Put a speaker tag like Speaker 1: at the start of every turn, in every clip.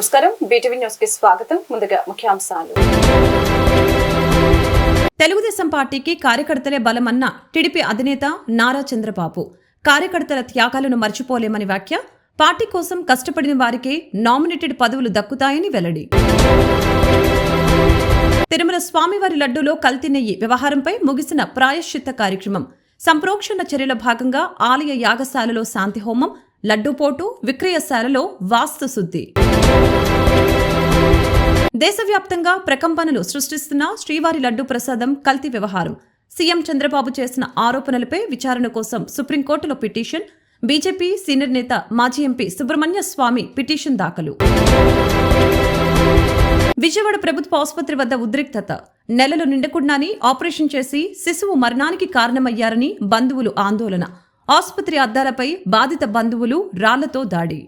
Speaker 1: నమస్కారం, BTV news కి స్వాగతం. ముందుగా ముఖ్యాంశాలు.
Speaker 2: తెలుగుదేశం పార్టీకి కార్యకర్తలే బలమన్న టీడీపీ అధినేత నారా చంద్రబాబు. కార్యకర్తల త్యాగాలను మర్చిపోలేమని వ్యాఖ్య. పార్టీ కోసం కష్టపడిన వారికి నామినేటెడ్ పదవులు దక్కుతాయని వెల్లడి. తిరుమల స్వామివారి లడ్డూలో కల్తీ నెయ్యి వ్యవహారంపై ముగిసిన ప్రాయశ్చిత్త కార్యక్రమం. సంప్రోక్షణ చర్యల భాగంగా ఆలయ యాగశాలలో శాంతి హోమం, లడ్డూపోటు విక్రయశాలలో వాస్తు శుద్ధి. దేశవ్యాప్తంగా ప్రకంపనలు సృష్టిస్తున్న శ్రీవారి లడ్డూ ప్రసాదం కల్తీ వ్యవహారం. సీఎం చంద్రబాబు చేసిన ఆరోపణలపై విచారణ కోసం సుప్రీంకోర్టులో పిటిషన్. బీజేపీ సీనియర్ నేత మాజీ ఎంపీ సుబ్రహ్మణ్య స్వామి పిటిషన్ దాఖలు. విజయవాడ ప్రభుత్వ ఆసుపత్రి వద్ద ఉద్రిక్తత. నెలలు నిండకుండానే ఆపరేషన్ చేసి శిశువు మరణానికి కారణమయ్యారని బంధువులు ఆందోళన. ఆసుపత్రి అద్దాలపై బాధిత బంధువులు రాళ్లతో దాడి.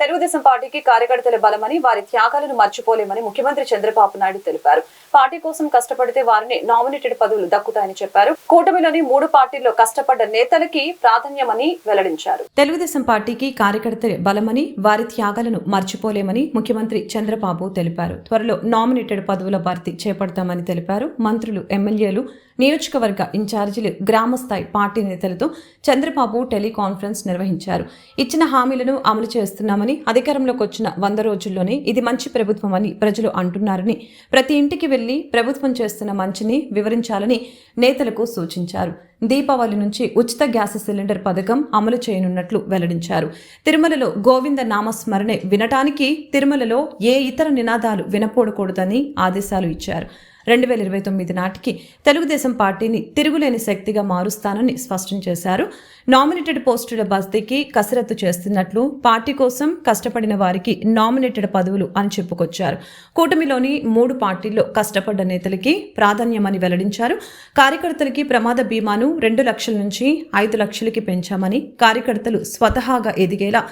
Speaker 1: తెలుగుదేశం పార్టీకి కార్యకర్తల బలమని, వారి త్యాగాలను మర్చిపోలేమని ముఖ్యమంత్రి చంద్రబాబు నాయుడు తెలిపారు. పార్టీ కోసం కష్టపడితే వారిని నామినేటెడ్ పదవులు దక్కుతాయని చెప్పారు. కూటమిలోని 3 పార్టీల్లో కష్టపడ్డ నేతలకి ప్రాధాన్యమని వెల్లడించారు.
Speaker 2: తెలుగుదేశం పార్టీకి కార్యకర్తల బలమని, వారి త్యాగాలను మర్చిపోలేమని ముఖ్యమంత్రి చంద్రబాబు తెలిపారు. త్వరలో నామినేటెడ్ పదవుల భర్తీ చేపడతామని తెలిపారు. మంత్రులు, ఎమ్మెల్యేలు, నియోజకవర్గ ఇన్ఛార్జీలు, గ్రామస్థాయి పార్టీ నేతలతో చంద్రబాబు టెలికాన్ఫరెన్స్ నిర్వహించారు. ఇచ్చిన హామీలను అమలు చేస్తున్నామని, అధికారంలోకి వచ్చిన 100 రోజుల్లోనే ఇది మంచి ప్రభుత్వమని ప్రజలు అంటున్నారని, ప్రతి ఇంటికి వెళ్లి ప్రభుత్వం చేస్తున్న మంచిని వివరించాలని నేతలకు సూచించారు. దీపావళి నుంచి ఉచిత గ్యాస్ సిలిండర్ పథకం అమలు చేయనున్నట్లు వెల్లడించారు. తిరుమలలో గోవింద నామస్మరణే వినటానికి తిరుమలలో ఏ ఇతర నినాదాలు వినపడకూడదని ఆదేశాలు ఇచ్చారు. 2029 నాటికి తెలుగుదేశం పార్టీని తిరుగులేని శక్తిగా మారుస్తానని స్పష్టం చేశారు. నామినేటెడ్ పోస్టుల భర్తీకి కసరత్తు చేస్తున్నట్లు, పార్టీ కోసం కష్టపడిన వారికి నామినేటెడ్ పదవులు అని చెప్పుకొచ్చారు. కూటమిలోని 3 పార్టీల్లో కష్టపడ్డ నేతలకి ప్రాధాన్యమని వెల్లడించారు. కార్యకర్తలకి ప్రమాద బీమాను 2 లక్షల నుంచి 5 లక్షలకి పెంచామని, కార్యకర్తలు స్వతహాగా ఎదిగేలా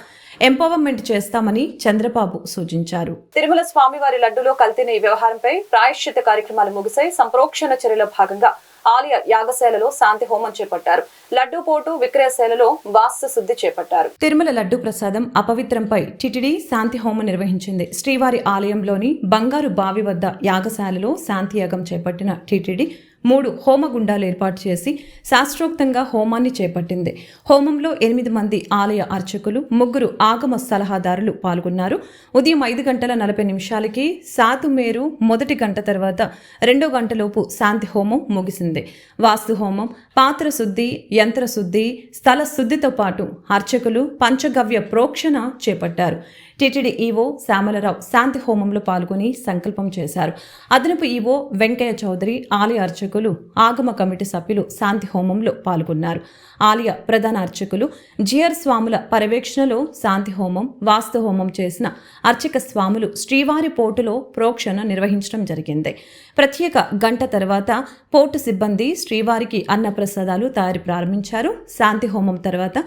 Speaker 2: ఎంపవర్మెంట్ చేస్తామని చంద్రబాబు సూచించారు.
Speaker 1: తిరుమల స్వామివారి లడ్డూలో కల్తీ నెయ్యి వ్యవహారంపై ప్రాయశ్చిత్త కార్యక్రమాలు ముగిశాయి. సంప్రోక్షణ చర్యల భాగంగా ఆలయ యాగశాలలో శాంతి హోమం చేపట్టారు. లడ్డూ పోటు విక్రయశాలలో వాస్తు శుద్ధి చేపట్టారు.
Speaker 2: తిరుమల లడ్డూ ప్రసాదం అపవిత్రంపై టిటిడి శాంతి హోమం నిర్వహించింది. శ్రీవారి ఆలయంలోని బంగారు బావి వద్ద యాగశాలలో శాంతి యాగం చేపట్టిన టిటిడి 3 హోమగుండాలు ఏర్పాటు చేసి శాస్త్రోక్తంగా హోమాన్ని చేపట్టింది. హోమంలో 8 మంది ఆలయ అర్చకులు, 3 ఆగమ సలహాదారులు పాల్గొన్నారు. ఉదయం 5:40 సాతుమేరు మొదటి గంట తర్వాత 2 గంటలోపు శాంతి హోమం ముగిసింది. వాస్తు హోమం, పాత్ర శుద్ధి, యంత్ర శుద్ధి, స్థల శుద్ధితో పాటు అర్చకులు పంచగవ్య ప్రోక్షణ చేపట్టారు. టిటిడి ఈవో శ్యామలరావు శాంతి హోమంలో పాల్గొని సంకల్పం చేశారు. అదనపు ఈవో వెంకయ్య చౌదరి, ఆలయ అర్చకులు, ఆగమ కమిటీ సభ్యులు శాంతి హోమంలో పాల్గొన్నారు. ఆలయ ప్రధాన అర్చకులు జిఆర్ స్వాముల పర్యవేక్షణలో శాంతి హోమం, వాస్తు హోమం చేసిన అర్చక స్వాములు శ్రీవారి పోటులో ప్రోక్షణ నిర్వహించడం జరిగింది. ప్రత్యేక గంట తర్వాత పోర్టు సిబ్బంది శ్రీవారికి అన్నప్రసాదాలు తయారు ప్రారంభించారు. శాంతి హోమం తర్వాత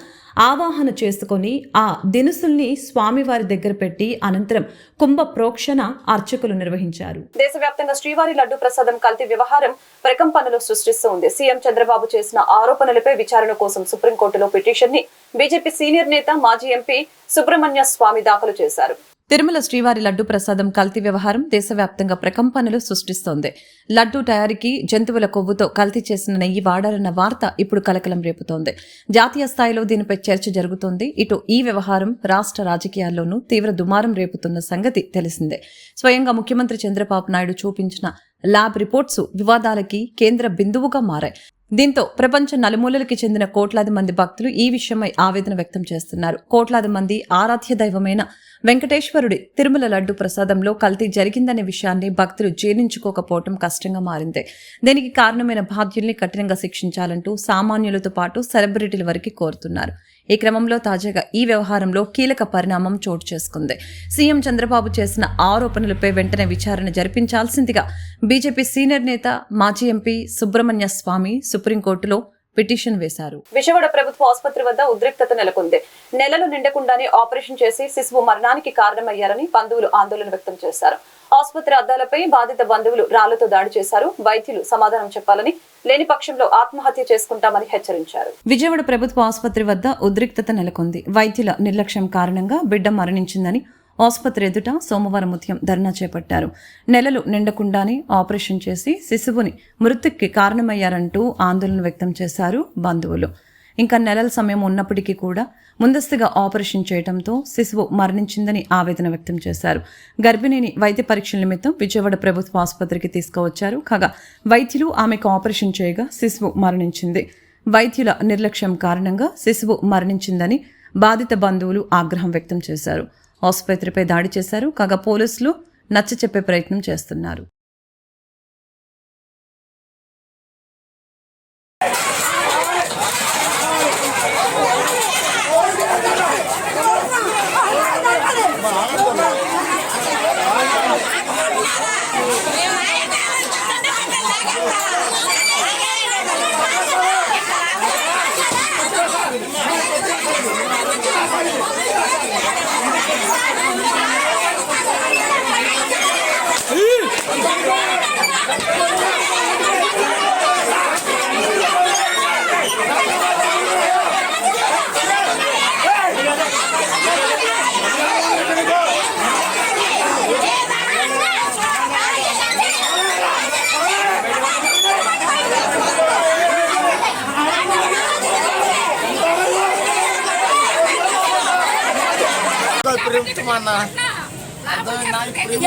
Speaker 2: ఆవాహన చేసుకుని ఆ దినుసుల్ని స్వామివారి దగ్గర పెట్టి అనంతరం కుంభ ప్రోక్షణ అర్చకులు నిర్వహించారు.
Speaker 1: దేశవ్యాప్తంగా శ్రీవారి లడ్డూ ప్రసాదం కల్తీ వ్యవహారం ప్రకంపనలు సృష్టిస్తోంది. సీఎం చంద్రబాబు చేసిన ఆరోపణలపై విచారణ కోసం సుప్రీంకోర్టులో పిటిషన్ ని బీజేపీ సీనియర్ నేత మాజీ ఎంపీ సుబ్రహ్మణ్య స్వామి దాఖలు చేశారు.
Speaker 2: తిరుమల శ్రీవారి లడ్డూ ప్రసాదం కల్తీ వ్యవహారం దేశవ్యాప్తంగా ప్రకంపనలు సృష్టిస్తోంది. లడ్డూ తయారీకి జంతువుల కొవ్వుతో కల్తీ చేసిన నెయ్యి వాడారన్న వార్త ఇప్పుడు కలకలం రేపుతోంది. జాతీయ స్థాయిలో దీనిపై చర్చ జరుగుతోంది. ఇటు ఈ వ్యవహారం రాష్ట్ర రాజకీయాల్లోనూ తీవ్ర దుమారం రేపుతున్న సంగతి తెలిసిందే. స్వయంగా ముఖ్యమంత్రి చంద్రబాబు నాయుడు చూపించిన ల్యాబ్ రిపోర్ట్స్ వివాదాలకి కేంద్ర బిందువుగా మారాయి. దీంతో ప్రపంచ నలుమూలలకి చెందిన కోట్లాది మంది భక్తులు ఈ విషయమై ఆవేదన వ్యక్తం చేస్తున్నారు. కోట్లాది మంది ఆరాధ్య దైవమైన వెంకటేశ్వరుడి తిరుమల లడ్డు ప్రసాదంలో కల్తీ జరిగిందనే విషయాన్ని భక్తులు జీర్ణించుకోకపోవటం కష్టంగా మారింది. దీనికి కారణమైన బాధ్యుల్ని కఠినంగా శిక్షించాలంటూ సామాన్యులతో పాటు సెలబ్రిటీల వరకు కోరుతున్నారు. ఈ క్రమంలో తాజాగా ఈ వ్యవహారంలో కీలక పరిణామం చోటు చేసుకుంది. సీఎం చంద్రబాబు చేసిన ఆరోపణలపై వెంటనే విచారణ జరిపించాల్సిందిగా బీజేపీ సీనియర్ నేత మాజీ ఎంపీ సుబ్రహ్మణ్య స్వామి సుప్రీంకోర్టులో పిటిషన్ వేశారు.
Speaker 1: విజయవాడ ప్రభుత్వ ఆసుపత్రి వద్ద ఉద్రిక్తత నెలకొంది. నెలలు నిండకుండానే ఆపరేషన్ చేసి శిశువు మరణానికి కారణమయ్యారని బంధువులు ఆందోళన వ్యక్తం చేశారు. ఆసుపత్రి అద్దాలపై బాధిత బంధువులు రాళ్లతో దాడి చేశారు. వైద్యులు సమాధానం చెప్పాలని, లేని పక్షంలో ఆత్మహత్య చేసుకుంటామని హెచ్చరించారు.
Speaker 2: విజయవాడ ప్రభుత్వ ఆసుపత్రి వద్ద ఉద్రిక్తత నెలకొంది. వైద్యుల నిర్లక్ష్యం కారణంగా బిడ్డ మరణించిందని ఆసుపత్రి ఎదుట సోమవారం ఉదయం ధర్నా చేపట్టారు. నెలలు నిండకుండానే ఆపరేషన్ చేసి శిశువుని మృతికి కారణమయ్యారంటూ ఆందోళన వ్యక్తం చేశారు బంధువులు. ఇంకా నెలల సమయం ఉన్నప్పటికీ కూడా ముందస్తుగా ఆపరేషన్ చేయడంతో శిశువు మరణించిందని ఆవేదన వ్యక్తం చేశారు. గర్భిణిని వైద్య పరీక్షల నిమిత్తం విజయవాడ ప్రభుత్వ ఆసుపత్రికి తీసుకువచ్చారు. కాగా వైద్యులు ఆమెకు ఆపరేషన్ చేయగా శిశువు మరణించింది. వైద్యుల నిర్లక్ష్యం కారణంగా శిశువు మరణించిందని బాధిత బంధువులు ఆగ్రహం వ్యక్తం చేశారు. ఆసుపత్రిపై దాడి చేశారు. కాగా పోలీసులు నచ్చచెప్పే ప్రయత్నం చేస్తున్నారు.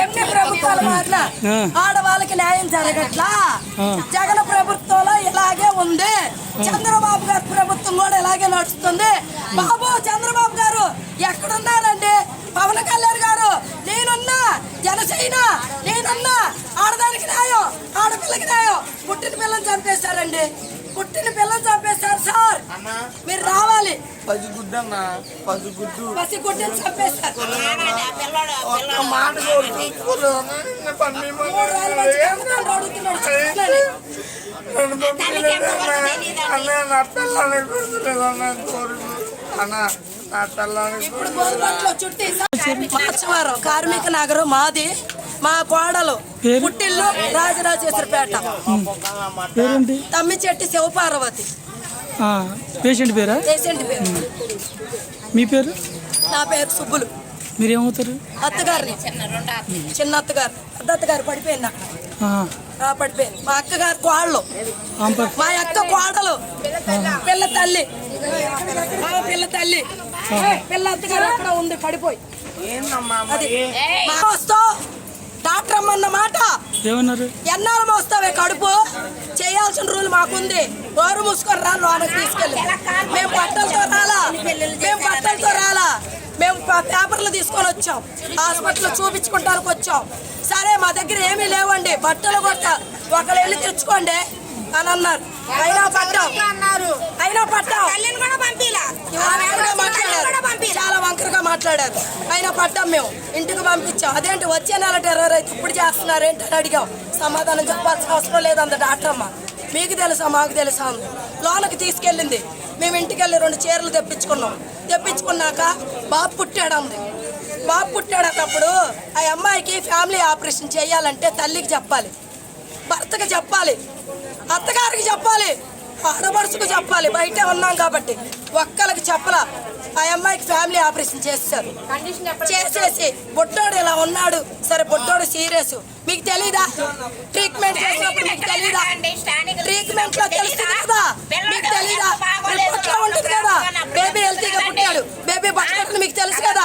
Speaker 3: ఎన్ని ప్రభుత్వాల మాటల ఆడవాళ్ళకి న్యాయం జరగట్లా. జగన్ ప్రభుత్వంలో ఇలాగే ఉంది. చంద్రబాబు గారి ప్రభుత్వం కూడా ఇలాగే నడుస్తుంది. బాబు చంద్రబాబు గారు ఎక్కడున్నారండి? పవన్ కళ్యాణ్ గారు నేనున్నా, జనసేన నేనున్నా, ఆడదానికి న్యాయం, ఆడపిల్లకి న్యాయం. పుట్టిన పిల్లని చంపేశారండి, పుట్టిన పిల్లని చంపేశారు సార్. మీరు రావాలి. పసిగుడ్డని చంపేశారు. ఇప్పుడు బోధపట్లో చుట్టి మార్చవరం కార్మిక నగరం మాది. మా కోడలు పుట్టిల్లు రాజరాజేశ్వరపేట, తమ్మిచెట్టి శివపార్వతి.
Speaker 4: పేషెంట్ పేరా?
Speaker 3: పేషెంట్ పేరు.
Speaker 4: మీ పేరు?
Speaker 3: నా పేరు సుబ్బులు.
Speaker 4: మీరేమవుతారు?
Speaker 3: అత్తగారిని, చిన్న అత్తగారు. పెద్ద అత్తగారు పడిపోయింది అక్కడ, పడిపోయింది. మా అక్కగారు కోడలు, మా అక్క కోడలు, పిల్ల తల్లి, పిల్ల తల్లి, పిల్ల అత్తగారు అక్కడ ఉంది పడిపోయి. అది డాక్టర్ అమ్మన్న మాట
Speaker 4: ఏమన్నారు?
Speaker 3: ఎన్నాళ్ళు మోస్తావే కడుపు, చేయాల్సిన రూల్ మాకుంది. గోరు మూసుకొని రా, లోనకి తీసుకెళ్ళి. మేము బట్టలతో రాలా, మేము పేపర్లు తీసుకొని వచ్చాం. హాస్పిటల్ చూపించుకుంటానికి వచ్చాం. సరే మా దగ్గర ఏమీ లేవండి, బట్టలు కొట్ట ఒకళ్ళు వెళ్ళి తెచ్చుకోండి అని అన్నారు. అయినా పట్టాం, చాలా వంకరగా మాట్లాడారు. అయినా పట్టాం, మేము ఇంటికి పంపించాం. అదేంటి వచ్చే నెల టెర్రర్ అయితే ఇప్పుడు చేస్తున్నారేంటి అని అడిగాం. సమాధానం చెప్పాల్సిన అవసరం లేదంత డాక్టర్ అమ్మ. మీకు తెలుసా మాకు తెలుసా అంది. లోనకి తీసుకెళ్ళింది. మేము ఇంటికి వెళ్ళి 2 చీరలు తెప్పించుకున్నాం. తెప్పించుకున్నాక బాబు పుట్టాడు అంది. బాబు పుట్టాడన్నప్పుడు ఆ అమ్మాయికి ఫ్యామిలీ ఆపరేషన్ చేయాలంటే తల్లికి చెప్పాలి, భర్తకి చెప్పాలి, అత్తగారికి చెప్పాలి, ఆడపడుచుకు చెప్పాలి. బయటే ఉన్నాం కాబట్టి ఒక్కరికి చెప్పలా. ఆ అమ్మాయికి ఫ్యామిలీ ఆపరేషన్ చేశారు. చేసేసి బొట్టోడు ఇలా ఉన్నాడు. సరే బొట్టోడు సీరియస్, మీకు తెలీదా? ట్రీట్మెంట్ చేసినప్పుడు మీకు తెలీదా? ట్రీట్మెంట్ లో తెలుస్తుంది కదా, మీకు తెలీదా? రిపోర్ట్ లో ఉంటుంది కదా. బేబీ హెల్తీగా పుట్టాడు, బేబీ బతకడని మీకు తెలుసు కదా.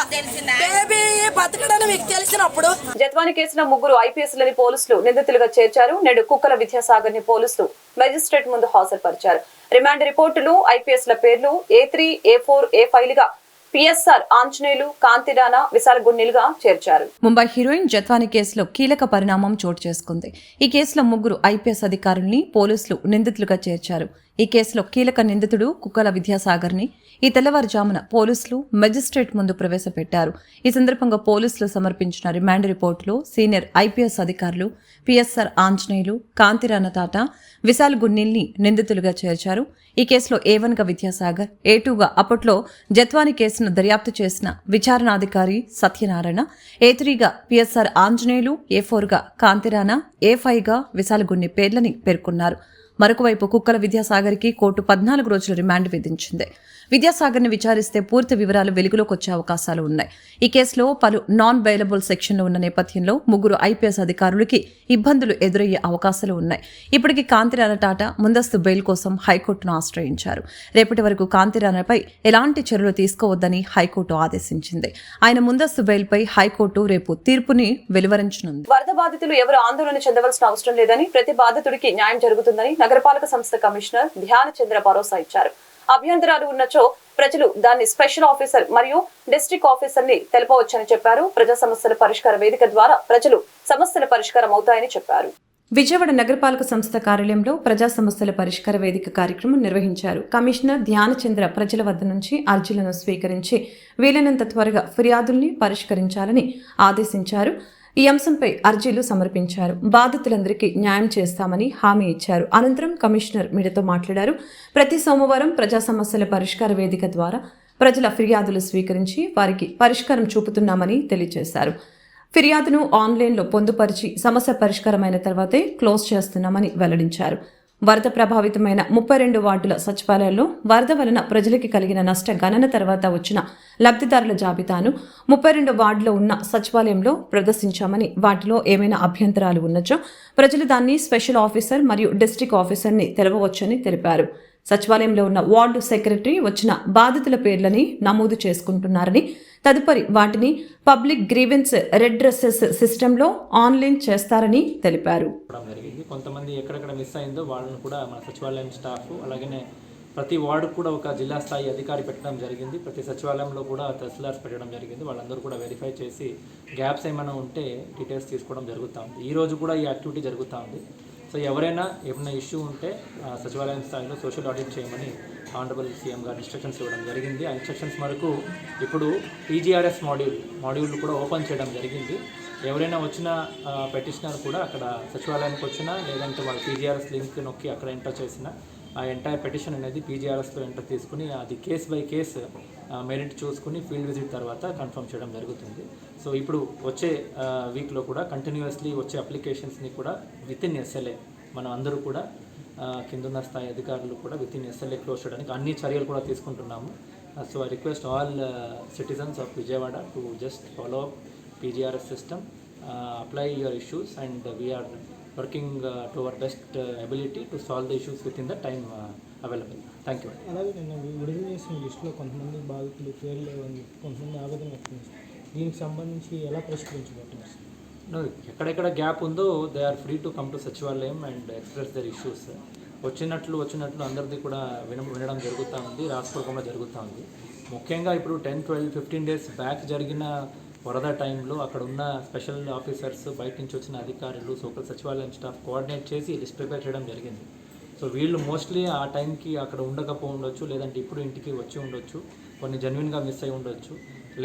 Speaker 3: బేబీ బతకడని మీకు తెలిసినప్పుడు
Speaker 1: జత్వాని కేసులో 3 ఐపీఎస్లని పోలీసులు నిందితులుగా చేర్చారు. నేడు కుక్కల విద్యాసాగర్ ని పోలీసులు మెజిస్ట్రేట్ ముందు హాజరుపరిచారు. రిమాండ్ రిపోర్టులు ఐపీఎస్ల పేర్లు A3, A4, A5 గా పిఎస్ఆర్ ఆంజనేయులు, కాంతిరానా, విశాల్ గున్నిలుగా చేర్చారు.
Speaker 2: ముంబై హీరోయిన్ జత్వాని కేసులో కీలక పరిణామం చోటు చేసుకుంది. ఈ కేసులో 3 ఐపీఎస్ అధికారుల్ని పోలీసులు నిందితులుగా చేర్చారు. ఈ కేసులో కీలక నిందితుడు కుక్కల విద్యాసాగర్ని ఈ తెల్లవారుజామున పోలీసులు మెజిస్ట్రేట్ ముందు ప్రవేశపెట్టారు. ఈ సందర్భంగా పోలీసులు సమర్పించిన రిమాండ్ రిపోర్టులో సీనియర్ ఐపీఎస్ అధికారులు పిఎస్ఆర్ ఆంజనేయులు, కాంతిరాణ తాట, విశాల్ గున్నిల్ని నిందితులుగా చేర్చారు. ఈ కేసులో A1గా విద్యాసాగర్, A2గా అప్పట్లో జత్వాని కేసును దర్యాప్తు చేసిన విచారణాధికారి సత్యనారాయణ, A3గా పిఎస్ఆర్ ఆంజనేయులు, A4గా కాంతిరాణ, A5గా విశాల్ గున్ని పేర్లని పేర్కొన్నారు. మరొకవైపు కుక్కల విద్యాసాగర్కి కోర్టు 14 రోజుల రిమాండ్ విధించింది. విద్యాసాగర్ని విచారిస్తే పూర్తి వివరాలు వెలుగులోకి వచ్చే అవకాశాలు ఉన్నాయి. ఈ కేసులో పలు నాన్ బెయిలబుల్ సెక్షన్లు ఉన్న నేపథ్యంలో 3 ఐపీఎస్ అధికారులకి ఇబ్బందులు ఎదురయ్యే అవకాశాలు ఉన్నాయి. ఇప్పటికీ కాంతిరాణ టాటా ముందస్తు బెయిల్ కోసం హైకోర్టును ఆశ్రయించారు. రేపటి వరకు కాంతిరాణపై ఎలాంటి చర్యలు తీసుకోవద్దని హైకోర్టు ఆదేశించింది. ఆయన ముందస్తు బెయిల్పై హైకోర్టు రేపు తీర్పుని వెలువరించనుంది.
Speaker 1: వరద బాధితులు ఎవరు ఆందోళన చెందవలసిన అవసరం లేదని, ప్రతి బాధితుడికి న్యాయం జరుగుతుందని నగరపాలక సంస్థ కమిషనర్ ధ్యాన చంద్ర భరోసా ఇచ్చారు. అభ్యంతరాలు ఉన్నచో ప్రజలు దాన్ని స్పెషల్ ఆఫీసర్ మరియు డిస్ట్రిక్ట్ ఆఫీసర్ ని తెలపవచ్చని చెప్పారు. ప్రజా సమస్యల పరిష్కార వేదిక ద్వారా ప్రజలు సమస్యల పరిష్కారం అవుతాయని చెప్పారు.
Speaker 2: విజయవాడ నగరపాలక సంస్థ కార్యాలయంలో ప్రజా సమస్యల పరిష్కార వేదిక కార్యక్రమం నిర్వహించారు. కమిషనర్ ధ్యానచంద్ర ప్రజల వద్ద నుంచి అర్జీలను స్వీకరించి వీలైనంత త్వరగా ఫిర్యాదుల్ని పరిష్కరించాలని ఆదేశించారు. ఈ అంశంపై అర్జీలు సమర్పించారు. బాధితులందరికీ న్యాయం చేస్తామని హామీ ఇచ్చారు. అనంతరం కమిషనర్ మీడియాతో మాట్లాడారు. ప్రతి సోమవారం ప్రజా సమస్యల పరిష్కార వేదిక ద్వారా ప్రజల ఫిర్యాదులు స్వీకరించి వారికి పరిష్కారం చూపుతున్నామని తెలియజేశారు. ఫిర్యాదును ఆన్లైన్లో పొందుపరిచి సమస్య పరిష్కారమైన తర్వాతే క్లోజ్ చేస్తున్నామని వెల్లడించారు. వరద ప్రభావితమైన 32 వార్డుల సచివాలయాల్లో వరద వలన ప్రజలకి కలిగిన నష్ట గణన తర్వాత వచ్చిన లబ్ధిదారుల జాబితాను 32 వార్డులో ఉన్న సచివాలయంలో ప్రదర్శించామని, వాటిలో ఏమైనా అభ్యంతరాలు ఉన్నచో ప్రజలు దాన్ని స్పెషల్ ఆఫీసర్ మరియు డిస్ట్రిక్ట్ ఆఫీసర్ని తెలవవచ్చని తెలిపారు. సచివాలయంలో ఉన్న వార్డు సెక్రటరీ వచ్చిన బాధితుల పేర్లని నమోదు చేసుకుంటున్నారని, తదుపరి వాటిని పబ్లిక్ గ్రీవెన్స్ రెడ్రెసెస్ సిస్టంలో ఆన్లైన్ చేస్తారని తెలిపారు.
Speaker 5: కొంతమంది ఎక్కడెక్కడ మిస్ అయిందో వాళ్ళని కూడా మన సచివాలయం స్టాఫ్, అలాగనే ప్రతి వార్డుకు కూడా ఒక జిల్లా స్థాయి అధికారి పెట్టడం జరిగింది. ప్రతి సచివాలయంలో కూడా తహసీల్దార్స్ పెట్టడం జరిగింది. వాళ్ళందరూ కూడా వెరిఫై చేసి గ్యాప్స్ ఏమైనా ఉంటే డీటెయిల్స్ తీసుకోవడం జరుగుతూ ఉంది. ఈ రోజు కూడా ఈ యాక్టివిటీ జరుగుతూ ఉంది. సో ఎవరైనా ఏమైనా ఇష్యూ ఉంటే సచివాలయం స్థాయిలో సోషల్ ఆడిట్ చేయమని ఆనరబుల్ సీఎం గారు ఇన్స్ట్రక్షన్స్ ఇవ్వడం జరిగింది. ఆ ఇన్స్ట్రక్షన్స్ మేరకు ఇప్పుడు PGRS మాడ్యూల్ కూడా ఓపెన్ చేయడం జరిగింది. ఎవరైనా వచ్చిన పెటిషనర్ కూడా అక్కడ సచివాలయానికి వచ్చినా, లేదంటే వాళ్ళ PGRS లింక్ నొక్కి అక్కడ ఎంటర్ చేసిన ఆ ఎంటైర్ పెటిషన్ అనేది PGRSలో ఎంటర్ తీసుకుని అది కేస్ బై కేస్ మెరిట్ చూసుకుని ఫీల్డ్ విజిట్ తర్వాత కన్ఫర్మ్ చేయడం జరుగుతుంది. సో ఇప్పుడు వచ్చే వీక్లో కూడా కంటిన్యూస్లీ వచ్చే అప్లికేషన్స్ని కూడా వితిన్ SLA మనం అందరూ కూడా కిందున్న స్థాయి అధికారులు కూడా వితిన్ SLA క్లోజ్ చేయడానికి అన్ని చర్యలు కూడా తీసుకుంటున్నాము. So I request all citizens of Vijayawada to just follow up PGRS system, apply your issues, and we are working to our best ability to solve the issues within the time available. Thank you.
Speaker 6: అలాగే నేను విడుదల చేసిన లిస్టులో కొంతమంది బాధితులు పేర్లు లేవని కొంతమంది ఆవేదన వ్యక్తం చేస్తారు. దీనికి సంబంధించి ఎలా పరిష్కరించబోతున్నారు?
Speaker 5: ఎక్కడెక్కడ గ్యాప్ ఉందో they are free to come to సచివాలయం అండ్ ఎక్స్ప్రెస్ దర్ ఇష్యూస్. వచ్చినట్లు అందరిది కూడా వినడం జరుగుతూ ఉంది, రాసుకోవడం జరుగుతూ ఉంది. ముఖ్యంగా ఇప్పుడు 10, 12, 15 డేస్ బ్యాక్ జరిగిన వరద టైంలో అక్కడ ఉన్న స్పెషల్ ఆఫీసర్స్, బయట నుంచి వచ్చిన అధికారులు, లోకల్ సచివాలయం స్టాఫ్ కోఆర్డినేట్ చేసి లిస్ట్ ప్రిపేర్ చేయడం జరిగింది. సో వీళ్ళు మోస్ట్లీ ఆ టైంకి అక్కడ ఉండకపోవచ్చు, లేదంటే ఇప్పుడు ఇంటికి వచ్చి ఉండొచ్చు, కొన్ని జెన్యున్గా మిస్ అయి ఉండొచ్చు,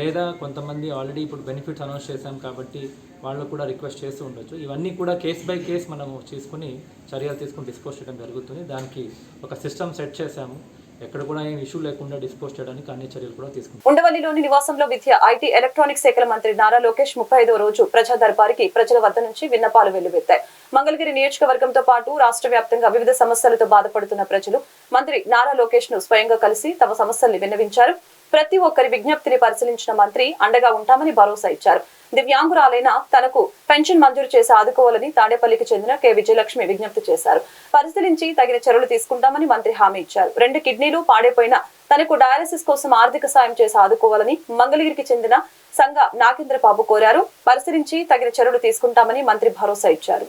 Speaker 5: లేదా కొంతమంది ఆల్రెడీ ఇప్పుడు బెనిఫిట్స్ అనౌన్స్ చేశాం కాబట్టి వాళ్ళు కూడా రిక్వెస్ట్ చేస్తూ ఉండొచ్చు. ఇవన్నీ కూడా కేస్ బై కేస్ మనము తీసుకుని చర్యలు తీసుకుని డిస్పోజ్ చేయడం జరుగుతుంది. దానికి ఒక సిస్టమ్ సెట్ చేశాము. ఎక్కడ కూడా ఏం ఇష్యూ లేకుండా డిస్పోజ్ చేయడానికి అన్ని చర్యలు కూడా తీసుకుంటాం.
Speaker 1: ఉండవల్లిలోని నివాసంలో విద్య, IT, ఎలక్ట్రానిక్స్ శాఖల మంత్రి నారా లోకేష్ 35వ రోజు ప్రజా దర్బారికి ప్రజల వద్ద నుంచి విన్నపాలు వెల్లువెత్తాయి. మంగళగిరి నియోజకవర్గంతో పాటు రాష్ట్ర వ్యాప్తంగా వివిధ సమస్యలతో బాధపడుతున్న ప్రజలు మంత్రి నారా లోకేష్ ను స్వయంగా కలిసి తమ సమస్యల్ని విన్నవించారు. ప్రతి ఒక్కరి విజ్ఞప్తిని పరిశీలించిన మంత్రి అండగా ఉంటామని భరోసా ఇచ్చారు. దివ్యాంగురాలైన తనకు పెన్షన్ మంజూరు చేసి ఆదుకోవాలని తాడేపల్లికి చెందిన K. విజయలక్ష్మి విజ్ఞప్తి చేశారు. పరిశీలించి తగిన చర్యలు తీసుకుంటామని మంత్రి హామీ ఇచ్చారు. 2 కిడ్నీలు పాడైపోయిన తనకు డయాలసిస్ కోసం ఆర్థిక సాయం చేసి ఆదుకోవాలని మంగళగిరికి చెందిన సంఘ నాగేంద్ర బాబు కోరారు. పరిశీలించి తగిన చర్యలు తీసుకుంటామని మంత్రి భరోసా ఇచ్చారు.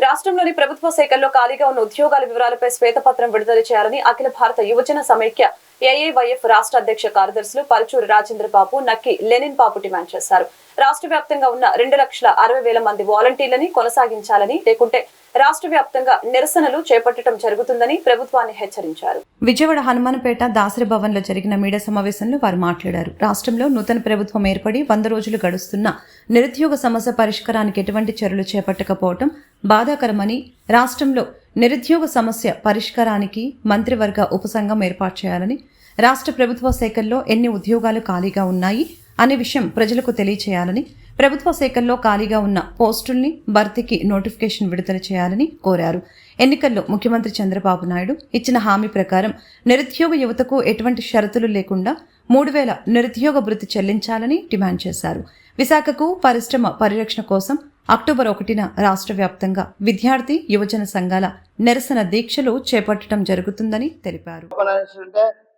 Speaker 1: రాష్ట్రంలోని ప్రభుత్వ శాఖల్లో ఖాళీగా ఉన్న ఉద్యోగాల వివరాలపై శ్వేతపత్రం విడుదల చేయాలని అఖిల భారత యువజన సమైక్య ఏఐవైఎఫ్ రాష్ట్ర అధ్యక్ష కార్యదర్శులు పరుచూరి రాజేంద్రబాబు, నక్కి లెనిన్ బాబు డిమాండ్ చేశారు. రాష్ట్ర వ్యాప్తంగా ఉన్న 2,60,000 మంది వాలంటీర్లని కొనసాగించాలని, లేకుంటే రాష్ట్ర వ్యాప్తంగా నిరసనలు చేపట్టడం జరుగుతుందని ప్రభుత్వాన్ని హెచ్చరించారు.
Speaker 2: విజయవాడ హనుమాన్పేట దాసరి భవన్ లో జరిగిన మీడియా సమావేశంలో వారు మాట్లాడారు. రాష్ట్రంలో నూతన ప్రభుత్వం ఏర్పడి 100 రోజులు గడుస్తున్నా నిరుద్యోగ సమస్య పరిష్కారానికి ఎటువంటి చర్యలు చేపట్టకపోవడం బాధాకరమని, రాష్ట్రంలో నిరుద్యోగ సమస్య పరిష్కారానికి మంత్రివర్గ ఉపసంఘం ఏర్పాటు చేయాలని, రాష్ట్ర ప్రభుత్వ శాఖల్లో ఎన్ని ఉద్యోగాలు ఖాళీగా ఉన్నాయి అనే విషయం ప్రజలకు తెలియచేయాలని, ప్రభుత్వ శాఖల్లో ఖాళీగా ఉన్న పోస్టుల్ని భర్తీకి నోటిఫికేషన్ విడుదల చేయాలని కోరారు. ఎన్నికల్లో ముఖ్యమంత్రి చంద్రబాబు నాయుడు ఇచ్చిన హామీ ప్రకారం నిరుద్యోగ యువతకు ఎటువంటి షరతులు లేకుండా 3,000 నిరుద్యోగ భృతి చెల్లించాలని డిమాండ్ చేశారు. విశాఖకు పరిశ్రమ పరిరక్షణ కోసం అక్టోబర్ 1న రాష్ట్ర వ్యాప్తంగా విద్యార్థి యువజన సంఘాల నిరసన దీక్షలు చేపట్టడం జరుగుతుందని తెలిపారు.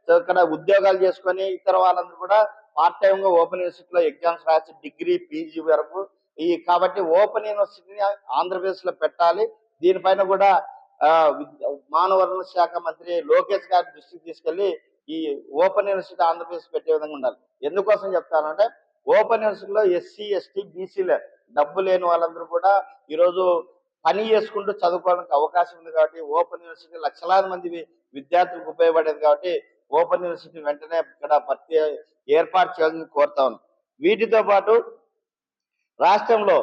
Speaker 7: ఇక్కడ ఉద్యోగాలు చేసుకొని ఇతర వాళ్ళందరూ కూడా పార్ట్ టైమ్ గా ఓపెన్ యూనివర్సిటీలో ఎగ్జామ్స్ రాసి డిగ్రీ పీజీ వరకు కాబట్టి ఓపెన్ యూనివర్సిటీని ఆంధ్రప్రదేశ్ లో పెట్టాలి. దీనిపైన కూడా మానవ వనరుల శాఖ మంత్రి లోకేష్ గారి దృష్టికి తీసుకెళ్లి ఈ ఓపెన్ యూనివర్సిటీ ఆంధ్రప్రదేశ్ పెట్టే విధంగా ఉండాలి. ఎందుకోసం చెప్తానంటే ఓపెన్ యూనివర్సిటీలో ఎస్సీ ఎస్టీ బీసీలే డబ్బు లేని వాళ్ళందరూ కూడా ఈరోజు పని చేసుకుంటూ చదువుకోవడానికి అవకాశం ఉంది. కాబట్టి ఓపెన్ యూనివర్సిటీ లక్షలాది మంది విద్యార్థులకు ఉపయోగపడేది. కాబట్టి ఓపెన్ యూనివర్సిటీ వెంటనే ఇక్కడ భర్తీ ఏర్పాటు చేయాలని కోరుతా ఉన్నాం. వీటితో పాటు రాష్ట్రంలో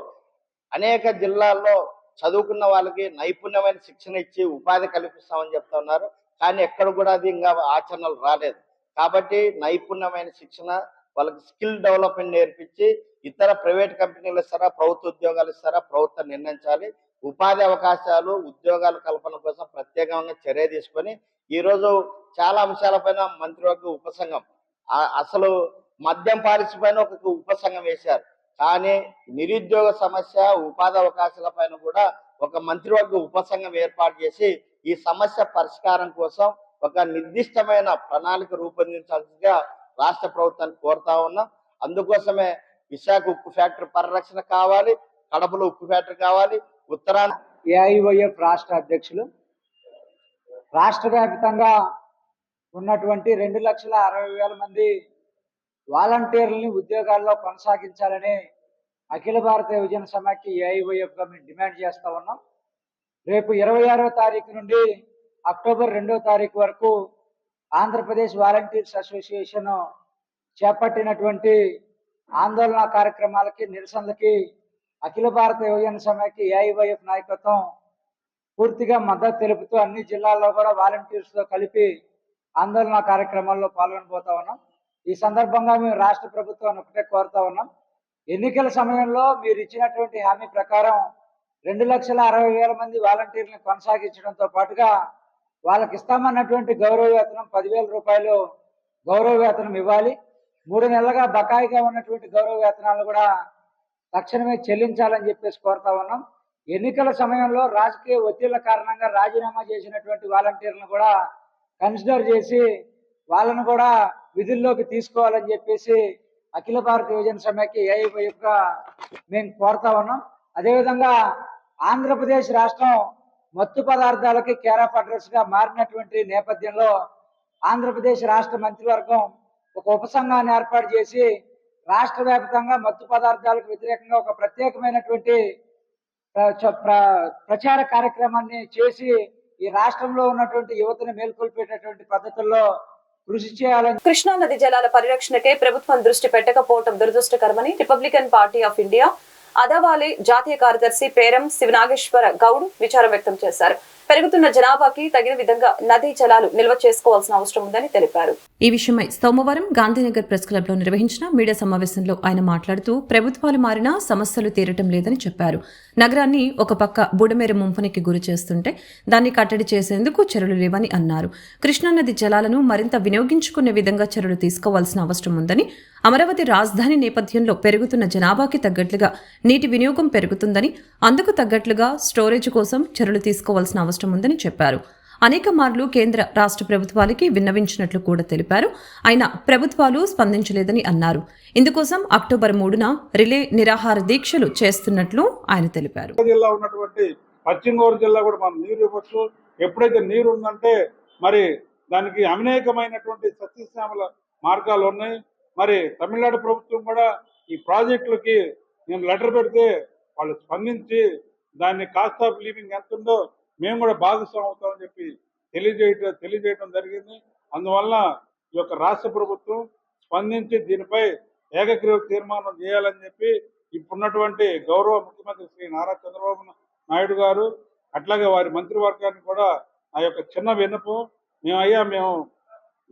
Speaker 7: అనేక జిల్లాల్లో చదువుకున్న వాళ్ళకి నైపుణ్యమైన శిక్షణ ఇచ్చి ఉపాధి కల్పిస్తామని చెప్తా ఉన్నారు. కానీ ఎక్కడ కూడా అది ఇంకా ఆచరణలు రాలేదు. కాబట్టి నైపుణ్యమైన శిక్షణ, వాళ్ళకి స్కిల్ డెవలప్మెంట్ నేర్పించి ఇతర ప్రైవేట్ కంపెనీలు ఇస్తారా, ప్రభుత్వ ఉద్యోగాలు ఇస్తారా, ప్రభుత్వం నిర్ణయించాలి. ఉపాధి అవకాశాలు, ఉద్యోగాల కల్పన కోసం ప్రత్యేకంగా చర్య తీసుకొని ఈరోజు చాలా అంశాలపైన మంత్రివర్గ ఉపసంఘం, అసలు మద్యం పాలసీ పైన ఒక ఉపసంఘం వేశారు. కానీ నిరుద్యోగ సమస్య, ఉపాధి అవకాశాల పైన కూడా ఒక మంత్రివర్గ ఉపసంఘం ఏర్పాటు చేసి ఈ సమస్య పరిష్కారం కోసం ఒక నిర్దిష్టమైన ప్రణాళిక రూపొందించాల్సిందిగా రాష్ట్ర ప్రభుత్వాన్ని కోరుతా ఉన్నాం. అందుకోసమే విశాఖ ఉక్కు ఫ్యాక్టరీ పరిరక్షణ కావాలి, కడపలో ఉక్కు ఫ్యాక్టరీ కావాలి. ఉత్తరాంధ్ర
Speaker 8: ఏఐవైఎఫ్ రాష్ట్ర అధ్యక్షులు, రాష్ట్ర వ్యాప్తంగా ఉన్నటువంటి 2,60,000 మంది వాలంటీర్లని ఉద్యోగాల్లో కొనసాగించాలని అఖిల భారత యువజన సమైక్య ఏఐవైఎఫ్గా మేము డిమాండ్ చేస్తూ ఉన్నాం. రేపు 26వ తారీఖు నుండి అక్టోబర్ 2వ తారీఖు వరకు ఆంధ్రప్రదేశ్ వాలంటీర్స్ అసోసియేషన్ చేపట్టినటువంటి ఆందోళన కార్యక్రమాలకి, నిరసనలకి అఖిల భారత యువజన సమైక్య ఏఐవైఎఫ్ నాయకత్వం పూర్తిగా మద్దతు తెలుపుతూ అన్ని జిల్లాల్లో కూడా వాలంటీర్స్తో కలిపి ఆందోళన కార్యక్రమాల్లో పాల్గొనబోతా ఉన్నాం. ఈ సందర్భంగా మేము రాష్ట్ర ప్రభుత్వాన్ని ఒకటే కోరుతా ఉన్నాం. ఎన్నికల సమయంలో మీరు ఇచ్చినటువంటి హామీ ప్రకారం 2,60,000 మంది వాలంటీర్లను కొనసాగించడంతో పాటుగా వాళ్ళకి ఇస్తామన్నటువంటి గౌరవ వేతనం 10,000 రూపాయలు గౌరవ వేతనం ఇవ్వాలి. 3 నెలలుగా బకాయిగా ఉన్నటువంటి గౌరవ వేతనాలు కూడా తక్షణమే చెల్లించాలని చెప్పేసి కోరుతా ఉన్నాం. ఎన్నికల సమయంలో రాజకీయ ఒత్తిళ్ల కారణంగా రాజీనామా చేసినటువంటి వాలంటీర్లను కూడా కన్సిడర్ చేసి వాళ్ళను కూడా విధుల్లోకి తీసుకోవాలని చెప్పేసి అఖిల భారత యువజన సమైక్య ఏఐవైఎఫ్గా మేము కోరుతా ఉన్నాం. అదేవిధంగా ఆంధ్రప్రదేశ్ రాష్ట్రం మత్తు పదార్థాలకి కేర్ ఆఫ్ అడ్రస్గా మారినటువంటి నేపథ్యంలో ఆంధ్రప్రదేశ్ రాష్ట్ర మంత్రివర్గం ఒక ఉపసంఘాన్ని ఏర్పాటు చేసి రాష్ట్ర వ్యాప్తంగా మత్తు పదార్థాలకు వ్యతిరేకంగా ఒక ప్రత్యేకమైనటువంటి ప్రచార కార్యక్రమాన్ని చేసి ఈ రాష్ట్రంలో ఉన్నటువంటి యువతను మేల్కొల్పేటటువంటి పద్ధతుల్లో కృషి చేయాలని.
Speaker 1: కృష్ణా నది జలాల పరిరక్షణకే ప్రభుత్వం దృష్టి పెట్టకపోవడం దురదృష్టకరమని రిపబ్లికన్ పార్టీ ఆఫ్ ఇండియా అదవాలే జాతీయ కార్యదర్శి పేరం శివనాగేశ్వర గౌడ్ విచారం వ్యక్తం చేశారు. పెరుగుతున్న జనాభాకి తగిన విధంగా నదీ జలాలు నిల్వ చేసుకోవాల్సిన అవసరం ఉందని తెలిపారు.
Speaker 2: ఈ విషయమై సోమవారం గాంధీనగర్ ప్రెస్ క్లబ్ లో నిర్వహించిన మీడియా సమావేశంలో ఆయన మాట్లాడుతూ ప్రభుత్వాలు మారినా సమస్యలు తీరటం లేదని చెప్పారు. నగరాన్ని ఒక పక్క బుడమేరు ముంపునికి గురి చేస్తుంటే దాన్ని కట్టడి చేసేందుకు చర్యలు లేవని అన్నారు. కృష్ణానది జలాలను మరింత వినియోగించుకునే విధంగా చర్యలు తీసుకోవాల్సిన అవసరం ఉందని, అమరావతి రాజధాని నేపథ్యంలో పెరుగుతున్న జనాభాకి తగ్గట్లుగా నీటి వినియోగం పెరుగుతుందని, అందుకు తగ్గట్లుగా స్టోరేజ్ కోసం చర్యలు తీసుకోవాల్సిన అవసరం ఉందని చెప్పారు. అనేక మార్లు కేంద్ర రాష్ట్ర ప్రభుత్వాలకి విన్నవించినట్లు కూడా తెలిపారు. అయినా ప్రభుత్వాలు స్పందించలేదని అన్నారు. ఇందుకోసం అక్టోబర్ 3న రిలే నిరాహార దీక్షలు చేస్తున్నట్లు ఆయన తెలిపారు.
Speaker 9: జిల్లా ఉన్నటువంటి పశ్చిమ గోదావరి జిల్లా కూడా మనం నీరు ఇవ్వచ్చు. ఎప్పుడైతే నీరు ఉందంటే మరి దానికి అనేకమైనటువంటి సస్యశ్యామల మార్గాలు ఉన్నాయి. మరి తమిళనాడు ప్రభుత్వం కూడా ఈ ప్రాజెక్టులకి మేము లెటర్ పెడితే వాళ్ళు స్పందించి దాన్ని కాస్ట్ ఆఫ్ లివింగ్ ఎంత ఉందో మేము కూడా భాగస్వామి అవుతామని చెప్పి తెలియజేయడం జరిగింది. అందువల్ల ఈ యొక్క రాష్ట్ర ప్రభుత్వం స్పందించి దీనిపై ఏకగ్రీవ తీర్మానం చేయాలని చెప్పి ఇప్పుడున్నటువంటి గౌరవ ముఖ్యమంత్రి శ్రీ నారా చంద్రబాబు నాయుడు గారు అట్లాగే వారి మంత్రివర్గాన్ని కూడా ఆ యొక్క చిన్న విన్నపం, మేము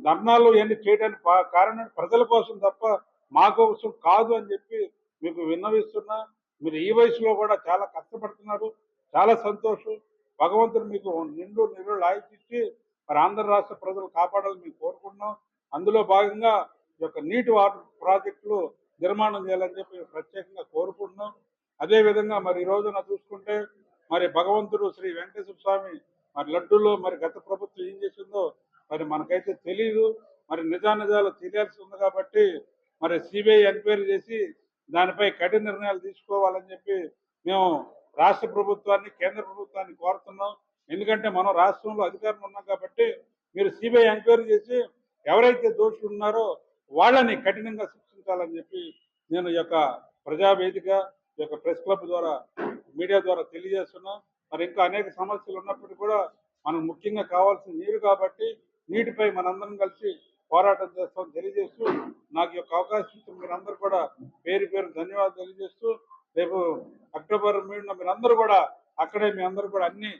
Speaker 9: ధర్నాలు ఇవన్నీ చేయడానికి కారణం ప్రజల కోసం తప్ప మా కోసం కాదు అని చెప్పి మీకు విన్నవిస్తున్నా. మీరు ఈ వయసులో కూడా చాలా కష్టపడుతున్నారు, చాలా సంతోషం. భగవంతుడు మీకు నిండు ఆయుష్నిచ్చి మరి ఆంధ్ర రాష్ట్ర ప్రజలు కాపాడాలని మేము కోరుకుంటున్నాం. అందులో భాగంగా ఈ యొక్క నీటి వాటర్ ప్రాజెక్టులు నిర్మాణం చేయాలని చెప్పి ప్రత్యేకంగా కోరుకుంటున్నాం. అదేవిధంగా మరి ఈ రోజున చూసుకుంటే మరి భగవంతుడు శ్రీ వెంకటేశ్వర స్వామి మరి లడ్డూలో మరి గత ప్రభుత్వం ఏం చేసిందో మరి మనకైతే తెలియదు. మరి నిజాలు తెలియాల్సి ఉంది కాబట్టి మరి సిబిఐ ఎంక్వైరీ చేసి దానిపై కఠిన నిర్ణయాలు తీసుకోవాలని చెప్పి మేము రాష్ట్ర ప్రభుత్వాన్ని కేంద్ర ప్రభుత్వాన్ని కోరుతున్నాం. ఎందుకంటే మనం రాష్ట్రంలో అధికారంలో ఉన్నాం కాబట్టి మీరు సిబిఐ ఎంక్వైరీ చేసి ఎవరైతే దోషులు ఉన్నారో వాళ్ళని కఠినంగా శిక్షించాలని చెప్పి నేను ఈ యొక్క ప్రజావేదిక ఈ యొక్క ప్రెస్ క్లబ్ ద్వారా మీడియా ద్వారా తెలియజేస్తున్నాం. మరి ఇంకా అనేక సమస్యలు ఉన్నప్పటికీ కూడా మనకు ముఖ్యంగా కావాల్సిన నీరు కాబట్టి నీటిపై మనందరం కలిసి పోరాటం చేస్తామని తెలియజేస్తూ నాకు యొక్క అవకాశం ఇచ్చిన మీరందరూ కూడా పేరు ధన్యవాదాలు తెలియజేస్తూ రేపు అక్టోబర్ 3న మీరందరూ కూడా అక్కడే మీ అందరూ కూడా అన్ని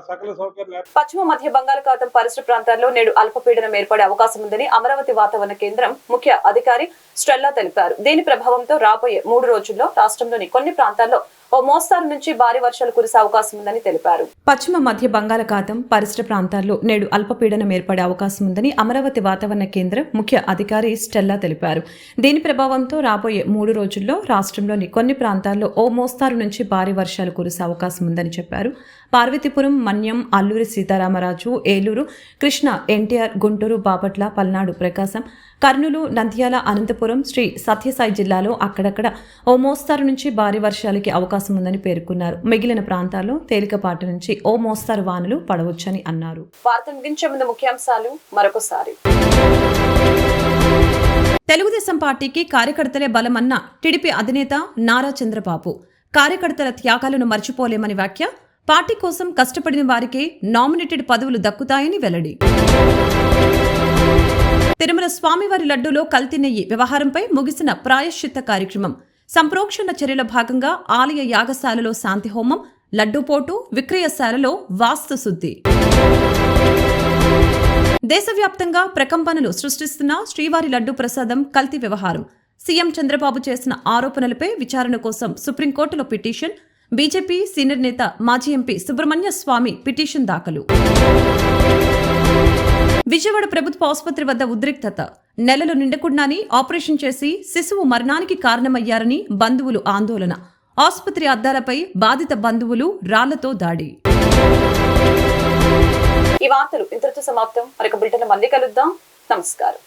Speaker 9: సకల సౌకర్యాలు.
Speaker 1: పశ్చిమ మధ్య బంగాళాఖాతం పరిసర ప్రాంతాల్లో నేడు అల్పపీడనం ఏర్పడే అవకాశం ఉందని అమరావతి వాతావరణ కేంద్రం ముఖ్య అధికారి స్టెల్లా తెలిపారు. దీని ప్రభావంతో రాబోయే 3 రోజుల్లో రాష్ట్రంలోని కొన్ని ప్రాంతాల్లో ఓ మోస్తారు నుంచి భారీ వర్షాలు కురిసే అవకాశం ఉందని తెలిపారు.
Speaker 2: పశ్చిమ మధ్య బంగాళాఖాతం పరిసర ప్రాంతాల్లో నేడు అల్పపీడనం ఏర్పడే అవకాశం ఉందని అమరావతి వాతావరణ కేంద్రం ముఖ్య అధికారి స్టెల్లా తెలిపారు. దీని ప్రభావంతో రాబోయే 3 రోజుల్లో రాష్ట్రంలోని కొన్ని ప్రాంతాల్లో ఓ మోస్తారు నుంచి భారీ వర్షాలు కురిసే అవకాశం ఉందని చెప్పారు. పార్వతీపురం, మన్యం, అల్లూరి సీతారామరాజు, ఏలూరు, కృష్ణ, ఎన్టీఆర్, గుంటూరు, బాపట్ల, పల్నాడు, ప్రకాశం, కర్నూలు, నంద్యాల, అనంతపురం, శ్రీ సత్యసాయి జిల్లాలో అక్కడక్కడ ఓ మోస్తారు నుంచి భారీ వర్షాలకి అవకాశం ఉందని పేర్కొన్నారు. మిగిలిన ప్రాంతాల్లో తేలికపాటి నుంచి ఓ మోస్తారు వానలు పడవచ్చని అన్నారు.
Speaker 1: వార్తలు ముగించే ముందు ముఖ్యాంశాలు మరొకసారి.
Speaker 2: తెలుగుదేశం పార్టీకి కార్యకర్తలే బలమన్న టీడీపీ అధినేత నారా చంద్రబాబు. కార్యకర్తల త్యాగాలను మర్చిపోలేమని వ్యాఖ్య. పార్టీ కోసం కష్టపడిన వారికే నామినేటెడ్ పదవులు దక్కుతాయని వెల్లడి. తిరుమల స్వామివారి లడ్డూలో కల్తీ నెయ్యి వ్యవహారంపై ముగిసిన ప్రాయశ్చిత్త కార్యక్రమం. సంప్రోక్షణ చర్యల భాగంగా ఆలయ యాగశాలలో శాంతి హోమం, లడ్డూపోటు, విక్రయశాలలో వాస్తు శుద్ధి. దేశవ్యాప్తంగా ప్రకంపనలు సృష్టిస్తున్న శ్రీవారి లడ్డూ ప్రసాదం కల్తీ వ్యవహారం. సీఎం చంద్రబాబు చేసిన ఆరోపణలపై విచారణ కోసం సుప్రీంకోర్టులో పిటిషన్. బీజేపీ సీనియర్ నేత మాజీ ఎంపీ సుబ్రహ్మణ్య స్వామి పిటిషన్ దాఖలు. విజయవాడ ప్రభుత్వ ఆసుపత్రి వద్ద ఉద్రిక్తత. నెలలు నిండకుండానే ఆపరేషన్ చేసి శిశువు మరణానికి కారణమయ్యారని బంధువులు ఆందోళన. ఆసుపత్రి అద్దాలపై బాధిత బంధువులు రాళ్లతో దాడి.
Speaker 1: ఈ వార్తలు ఇంతటితో సమాప్తం. మరొక బులెటిన్ మళ్ళీ కలుద్దాం. నమస్కారం.